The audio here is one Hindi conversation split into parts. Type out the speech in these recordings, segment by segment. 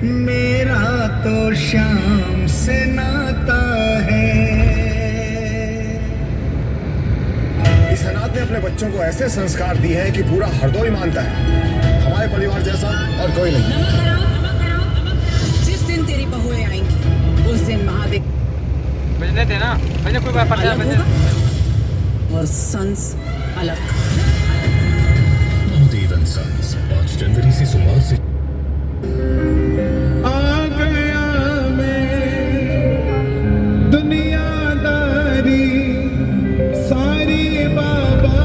मेरा तो शाम से नाता है। इस अनाथ ने अपने बच्चों को ऐसे संस्कार दिए हैं कि पूरा हरदोई मानता है हमारे परिवार जैसा और कोई नहीं। नमक हराम। जिस दिन तेरी बहुएं आएंगी उस दिन महादेव बजने देना, बजने कोई बात अलग बजने होगा और सन्स अलग। महादेव एंड सन्स 5 जनवरी से सोमवार से। आ गया मैं दुनियादारी सारी बाबा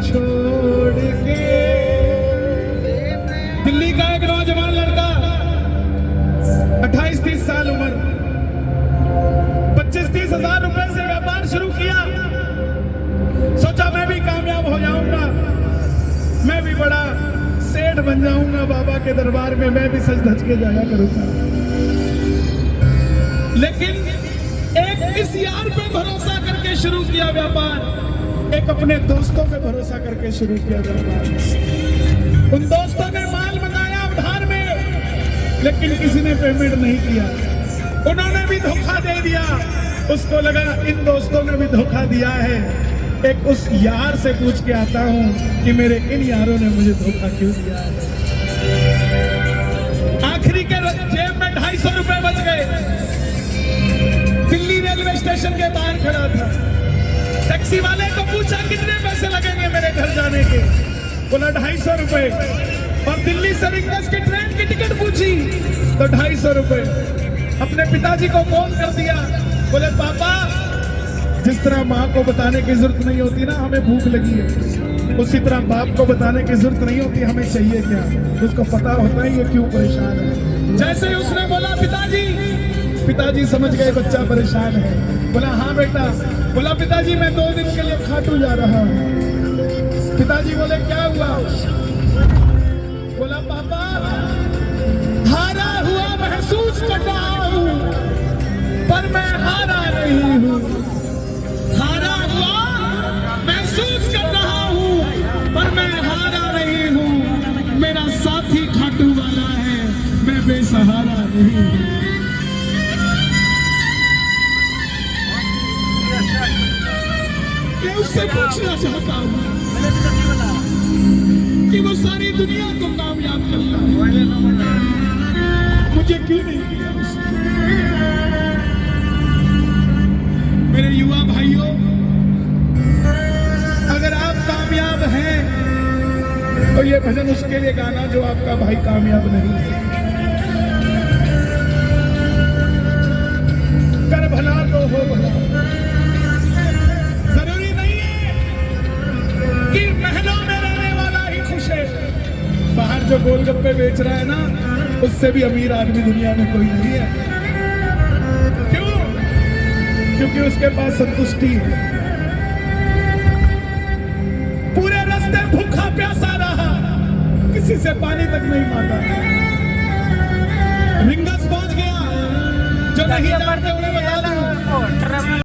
छोड़ के। दिल्ली का एक नौजवान लड़का 28-30 साल उम्र 25-30 हजार रुपए से व्यापार शुरू किया। सोचा मैं भी कामयाब हो जाऊंगा, मैं भी बड़ा सेठ बन जाऊंगा, बाबा के दरबार में मैं भी सज धज के जाया करूंगा। लेकिन एक इस यार पे भरोसा करके शुरू किया व्यापार, एक अपने दोस्तों पे भरोसा करके शुरू किया व्यापार। उन दोस्तों ने माल मंगाया उधार में, लेकिन किसी ने पेमेंट नहीं किया। उन्होंने भी धोखा दे दिया। उसको लगा इन दोस्तों ने भी धोखा दिया है। एक उस यार से पूछ के आता हूं कि मेरे इन यारों ने मुझे धोखा क्यों दिया है। आखिरी के जेब में 250 रुपए बच गए। दिल्ली रेलवे स्टेशन के बाहर खड़ा था। टैक्सी वाले को पूछा कितने पैसे लगेंगे मेरे घर जाने के। बोला 250 रुपए। और दिल्ली से रिंगस की ट्रेन की टिकट पूछी तो 250 रुपए। अपने पिताजी को फोन कर दिया। बोले पापा, जिस तरह माँ को बताने की जरूरत नहीं होती ना हमें भूख लगी है, उसी तरह बाप को बताने की जरूरत नहीं होती हमें चाहिए क्या। उसको पता होता है ये क्यों परेशान है। जैसे ही उसने बोला पिताजी समझ गए बच्चा परेशान है। बोला हाँ बेटा। बोला पिताजी मैं 2 दिन के लिए खाटू जा रहा हूँ। पिताजी बोले क्या हुआ। बोला पापा हारा हुआ महसूस कर रहा हूँ पर मैं हारा नहीं हूँ। हारा हुआ महसूस कर रहा हूँ पर मैं हारा नहीं हूँ। मेरा साथी खाटू वाला है, मैं बेसहारा नहीं हूँ। मैं उससे पूछना चाहता हूँ कि वो सारी दुनिया को कामयाब करता है, मुझे क्यों नहीं किया उसने। मेरे युवा भाइयों, अगर आप कामयाब हैं तो ये भजन उसके लिए गाना जो आपका भाई कामयाब नहीं है। कर भला तो हो भला। जरूरी नहीं है कि महलों में रहने वाला ही खुश है। बाहर जो गोलगप्पे बेच रहा है ना, उससे भी अमीर आदमी दुनिया में कोई नहीं है। क्योंकि उसके पास संतुष्टि है। पूरे रास्ते भूखा प्यासा रहा, किसी से पानी तक नहीं मांगा। रिंगस पहुंच गया। जो नहीं जानते उन्हें बता